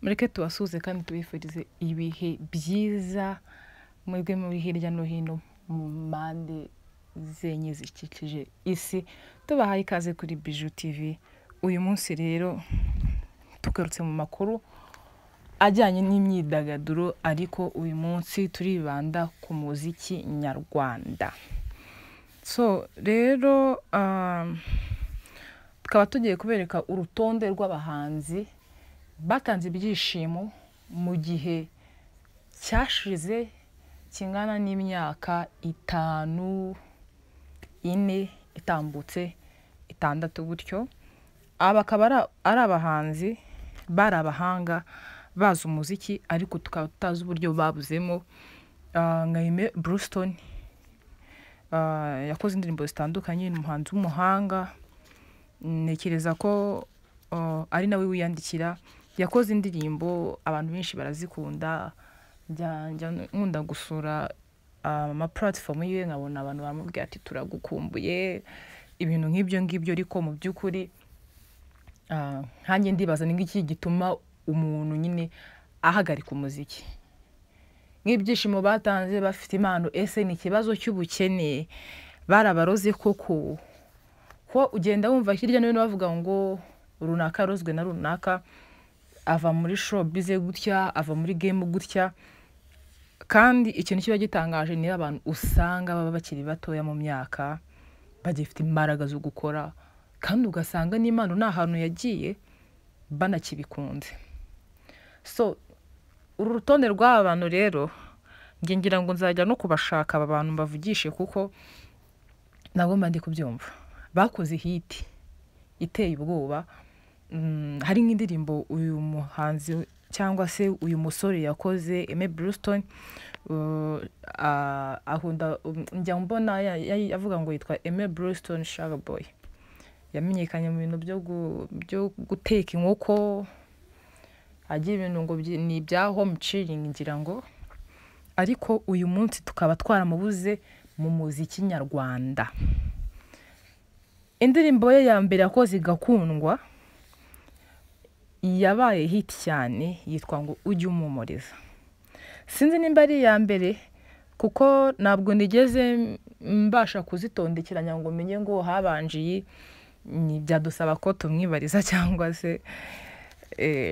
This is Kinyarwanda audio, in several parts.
mureke tubasuze kandi tubifurize ibihe byiza mwebwe muri hirya no hino mu mpande zenye zikikije isi. Tubahaye ikaze kuri Bijou TV. Uyu munsi rero tugarutse mu makuru ajyanye n'imyidagaduro, ariko uyu munsi turibanda ku muziki nyarwanda. So rero tukaba tugiye kubereka urutonde rw'abahanzi batanze ibyishimo mu gihe cyashize kingana n'imyaka 5, 4 itambutse 6 gutyo. Aba akaba ari abahanzi bari abahanga bazi umuziki, ariko tukaba tutazi uburyo babuzemo. Nka Aime Bluestone yakoze indirimbo zitandukanye, ni umuhanzi w'umuhanga. Nekereza ko ari nawe wiyandikira, yakoze indirimbo abantu benshi barazikunda. Nkunda gusura ama platform yiwe nkabona abantu bamubwira ati turagukumbuye, ibintu nk'ibyo ngibyo. Ariko mu by'ukuri nkanjye ndibaza ni ngiki gituma umuntu nyine ahagarika umuziki. Nk'ibyishimo batanze bafite impano, ese ni ikibazo cy'ubukene barabaroze koko? Ko ugenda wumva hirya no hino bavuga ngo runaka rozwe na runaka, ava muri showbiz gutya, ava muri game gutya. Kandi ikintu kiba gitangaje ni abantu usanga baba bakiri batoya mu myaka, bagifite imbaraga zo gukora, kandi ugasanga n'Imana nta hantu yagiye banakibikunze. So uru rutonde rw'aba bantu rero ngira ngo nzajya no kubashaka aba bantu bavugishe, kuko nagomba ndi kubyumva. Bakoze hit iteye ubwoba. Hari nk'indirimbo uyu muhanzi cyangwa se uyu musore yakoze, Aime Bluestone, ahunda njya mbona yavuga ngo yitwa Aime Bluestone Sugar Boy. Yamenyekanye mu bintu byo guteka inkoko, agira ibintu ngo ni ibya home chilling ngira ngo. Ariko uyu munsi tukaba twaramubuze mu muziki nyarwanda. Indirimbo ye ya mbere yakoze igakundwa, yabaye hit cyane, yitwa ngo ujye umumuriza. Sinzi nimba ari ya mbere, kuko ntabwo nigeze mbasha kuzitondekeranya ngo menye ngo habanje ni byadusaba ko tumwibariza, cyangwa se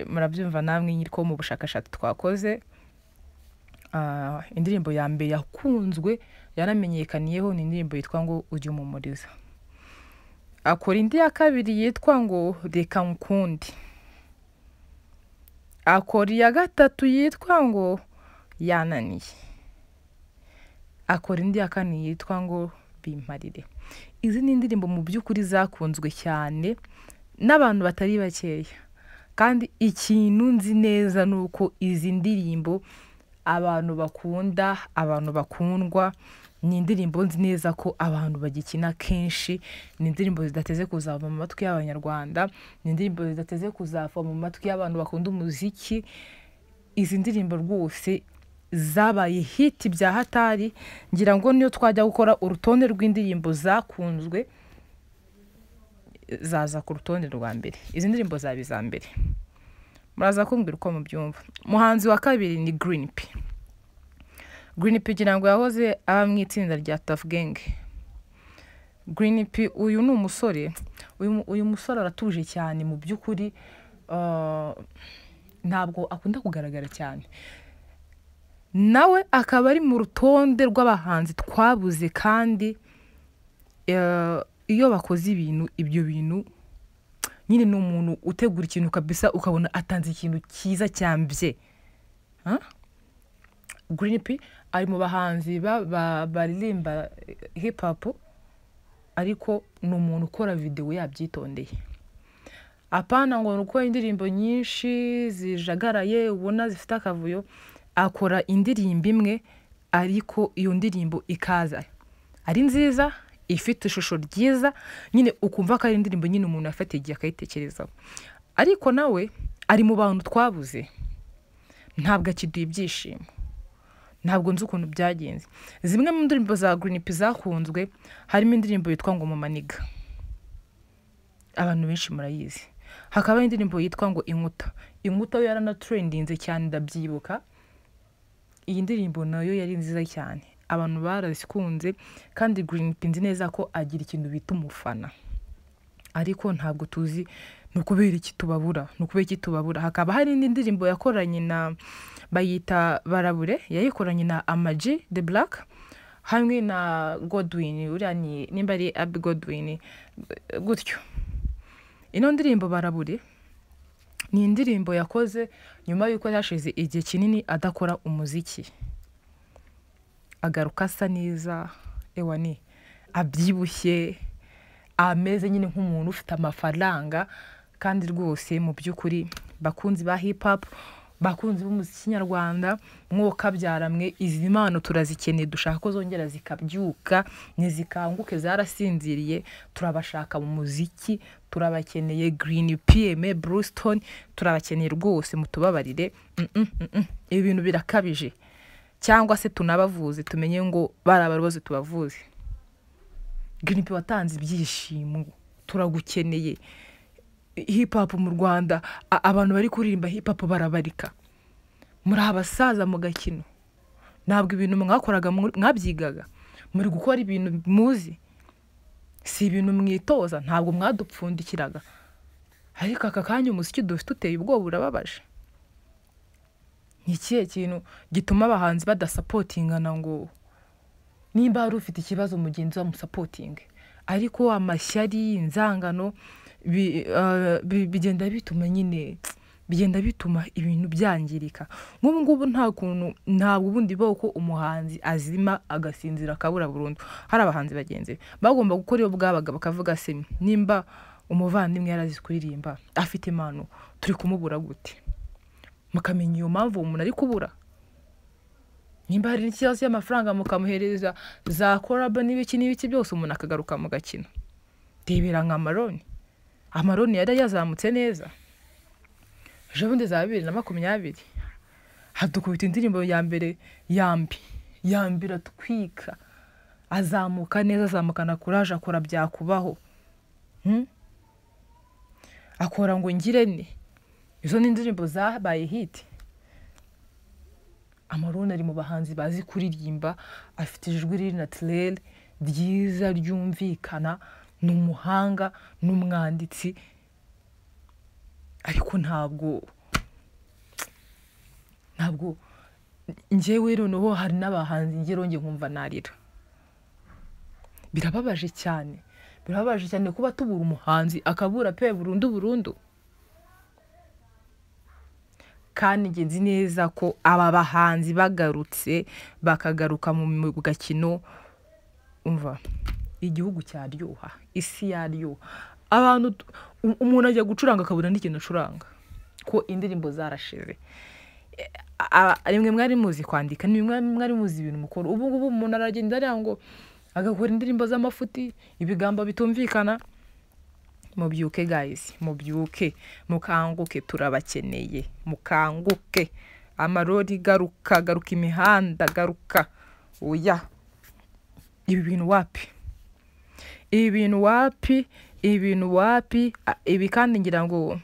murabyumva namwe nyiriko mu bushakashatsi twakoze. Indirimbo ya mbere yakunzwe yaramenyekaniyeho ni indirimbo yitwa ngo ujye umumuriza. Akora indi ya kabiri yitwa ngo reka nkundi. Akora iya gatatu yitwa ngo yananiye. Akora indi ya kane yitwa ngo bimparire. Izi ni indirimbo mu by'ukuri zakunzwe cyane n'abantu batari bakeya, kandi ikintu nzi neza nuko izi ndirimbo abantu bakunda, abantu bakundwa. Ni indirimbo nzi neza ko abantu bagikina kenshi. Ni indirimbo zidateze kuzava mu matwi y'abanyarwanda, ni indirimbo zidateze kuzava mu matwi y'abantu bakunda umuziki. Izi ndirimbo rwose zabaye hit bya hatari. Ngira ngo niyo twajya gukora urutonde rw'indirimbo zakunzwe, zaza ku rutonde rwa mbere. Izi ndirimbo zaba iza mbere. Muraza kumbwira uko mubyumva. Muhanzi wa kabiri ni Green P. Green P ngira ngo yahoze aba mu itsinda rya Tuff Gang. Green P uyu ni umusore, uyu musore aratuje cyane mu by'ukuri. Ntabwo akunda kugaragara cyane. Nawe akaba ari mu rutonde rw'abahanzi twabuze, kandi iyo bakoze ibyo bintu nyine ni umuntu utegura ikintu kabisa, ukabona atanze ikintu cyiza cyambye. Green P ari mu bahanzi baririmba hip hop, ariko ni umuntu ukora video yabyitondeye. Apana ngo nuko indirimbo nyinshi zijagaraye ubona zifite akavuyo. Akora indirimbo imwe, ariko iyo ndirimbo ikaza ari nziza, ifite ishusho ryiza, nyine ukumva ko ari indirimbo nyine umuntu afite igihe akayitekerezaho. Ariko nawe ari mu bantu twabuze, ntabwo akiduha ibyishimo. Ntabwo nzi ukuntu byagenze. Zimwe mu ndirimbo za Green P zakunzwe harimo indirimbo yitwa ngo Mumaniga. Abantu benshi murayizi. hakaba indirimbo yitwa ngo inkuta yo yaranatrendinze cyane ndabyibuka. Iyi ndirimbo nayo yari nziza cyane, abantu barazikunze, kandi Green P nzi neza ko agira ikintu bita umufana, ariko ntabwo tuzi nukubera iki tubabura. Hakaba hari indi ndirimbo yakoranye na bayita Barabure, yayikoranye na Ama-G The Black hamwe na Godwin, uriya nimba ari Abby Godwin gutyo. Ino ndirimbo Barabure ni indirimbo yakoze nyuma yuko yashize igihe kinini adakora umuziki, agaruka asa neza, ewani abyibushye, ameze nyine nk'umuntu ufite amafaranga. Kandi rwose mu by'ukuri bakunzi ba hip hop, bakunzi b'umuziki nyarwanda, mwoka byaramwe, izi mpano turazikeneye, dushaka ko zongera zikabyuka, ntizikanguke zarasinziriye. Turabashaka mu muziki, turabakeneye. Green P, Aime Bluestone, turabakeneye rwose, mutubabarire. Ibi bintu birakabije, cyangwa se tunabavuze tumenye ngo barabaroze tubavuze. Green P watanze ibyishimo, turagukeneye. Hip hop mu Rwanda, abantu bari kuririmba hip hop barabarika, muri abasaza mu gakino, ntabwo ibintu mwakoraga mwabyigaga, muri gukora ibintu muzi, si ibintu mwitoza, ntabwo mwadupfundikiraga. Ariko aka kanya umuziki dufite uteye ubwoba, urababaje. Ni ikihe kintu gituma abahanzi badasapotingana ngo nimba ari ufite ikibazo mugenzi wa musapotinge? Ariko amashyari, inzangano bigenda bituma ibintu byangirika. Nk'ubu ngubu ntabwo ubundi bwoko umuhanzi azima agasinzira akabura burundu. Hari abahanzi bagenzi bagomba gukora iyo bwabaga, bakavuga se nimba umuvandimwe yarazi kuririmba afite impano, turi kumubura gute? Mukamenya iyo mpamvu umuntu ari kubura. Nimba hari n'ikibazo y'amafaranga mukamuhereza za collab n'ibiki byose, umuntu akagaruka mu gakino. Debera nka Amaroni yari yazamutse neza. Ejo bundi za 2020 hadukubita indirimbo ya mbere yambira twika, azamuka neza, azamukana courage, akora byakubaho. Akora ngo ngirene. Izo ni indirimbo zabaye hit. Amaroni ari mu bahanzi bazi kuririmba, afite ijwi riri naturel ryiza ryumvikana, n'umuhanga n'umwanditsi. Ariko ntabwo njyewe noneho hari n'abahanzi ngeronge nkumva narira. Birababaje cyane kuba tubura umuhanzi akabura pe burundu. Kandi ngenzi neza ko aba bahanzi bagarutse, bakagaruka mu gakino, umva igihugu cyaryoha, isi yaryoha. Abantu umuntu ajya gucuranga akabura n'ikintu acuranga, ko indirimbo zarashize. Rimwe mwari muzi kwandika, nimwe mwari muzi ibintu mukora. Ubu ngubu umuntu aragenda ari ngo agakora indirimbo z'amafuti, ibigambo bitumvikana. Mubyuke guys, mubyuke, mukanguke, turabakeneye, mukanguke. Amarori garuka imihanda garuka. Oya, ibi bintu wapi. Ibi kandi ngira ngo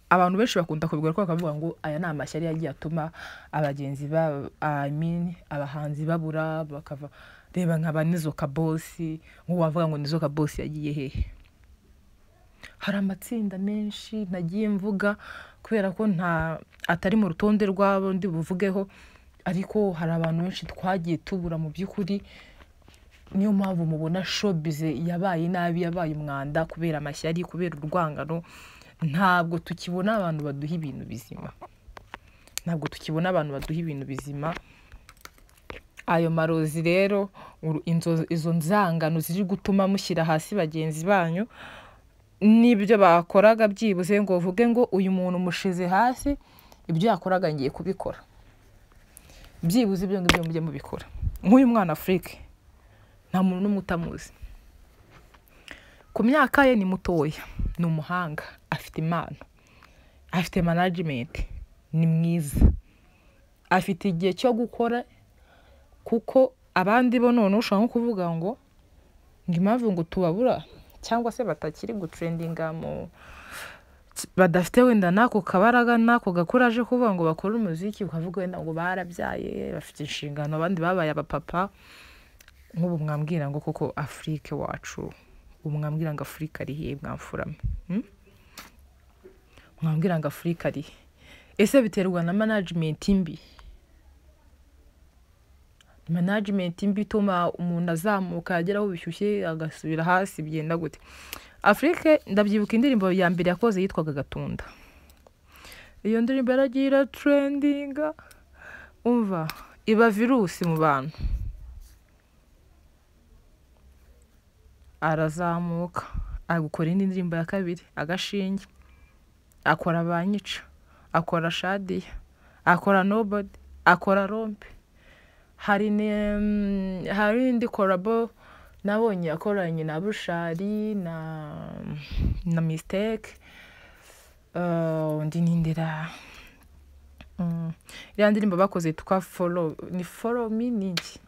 abantu benshi bakunda kubigura ko bakavuga ngo aya ni amashyari yagiye atuma abagenzi abahanzi babura, bakava reba nk'aba Nizoka Boss, nk'uwavuga ngo Nizoka Boss yagiye hehe. Hari amatsinda menshi nagiye mvuga kubera ko atari mu rutonde rwabo ndi buvugeho, ariko hari abantu benshi twagiye tubura mu by'ukuri. Niyo mpamvu mubona showbiz yabaye nabi, yabaye umwanda kubera amashyari, kubera urwangano. Ntabwo tukibona abantu baduha ibintu bizima. Ayo marozi rero, izo nzangano ziri gutuma mushyira hasi bagenzi banyu, nibyo bakoraga byibuze ngo uvuge ngo uyu muntu mushize hasi, ibyo yakoraga ngiye kubikora. Byibuze ibyo ngibyo mujye mubikora. Nk'uyu mwana Afrique nta muntu n'umwe utamuzi. Ku myaka ye ni mutoya, ni umuhanga, afite impano, afite management, ni mwiza, afite igihe cyo gukora. Kuko abandi bo none ushaka nko kuvuga ngo impamvu ngo tubabura cyangwa se batakiri gutrendinga badafite wenda n'ako kabaraga n'ako gakuraje kuvuga ngo bakore umuziki, ukavuga wenda ngo barabyaye bafite inshingano, abandi babaye abapapa. Nk'ubu mwambwira ngo koko Afrique wacu, ubu mwambwira ngo Afrique ari he mwamfurame? Mwambwira ngo Afrique ari he? Ese biterwa na management mbi? Management mbi ituma umuntu azamuka ageraho bishyushye agasubira hasi, bigenda gute? Afrique ndabyibuka indirimbo ya mbere yakoze yitwaga Gatunda. Iyo ndirimbo yaragira trendinga, umva iba virusi mu bantu. Arazamuka agukora indi ndirimbo ya kabiri, Agashinge, akora Banyica, akora Shadiya, akora Nobody, akora Rompe. Hari indi collabo nabonye akoranye na Bushari na Mistake, undi nindera ya ndirimbo bakoze tukwa follow me niki.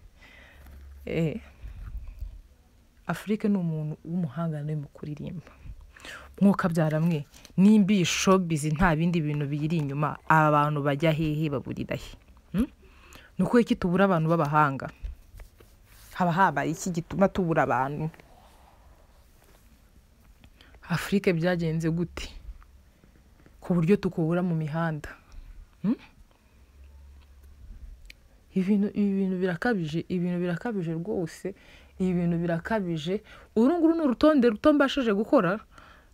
Afrique ni umuntu w'umuhanga no mu kuririmba. Mwuka byaramwe nimbi showbiz nta bindi bintu biyiri inyuma, abantu bajya hehe baburira he? Nuko iki tubura abantu b'abahanga? Haba iki gituma tubura abantu? Afrique byagenze gute ku buryo tukubura mu mihanda? Ibintu birakabije, ibintu birakabije rwose, ibintu birakabije. Urunguru n'urutonde rutombashije gukora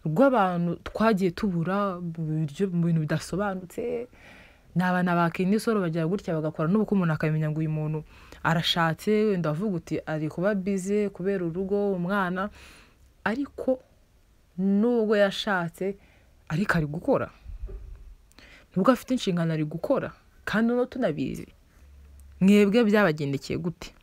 rw'abantu twagiye tubura mu bintu bidasobanutse. N'abana ba Kenisoro bajya gutya bagakora n'ubuko umuntu akamenya ngo uyu muntu arashatse, wenda avuga uti ari kuba busy kubera urugo umwana, ariko nubwo yashatse ariko ari gukora, nubwo afite inshingano ari gukora, kandi no tunabizi. Mwebwe byabagendekeye gute?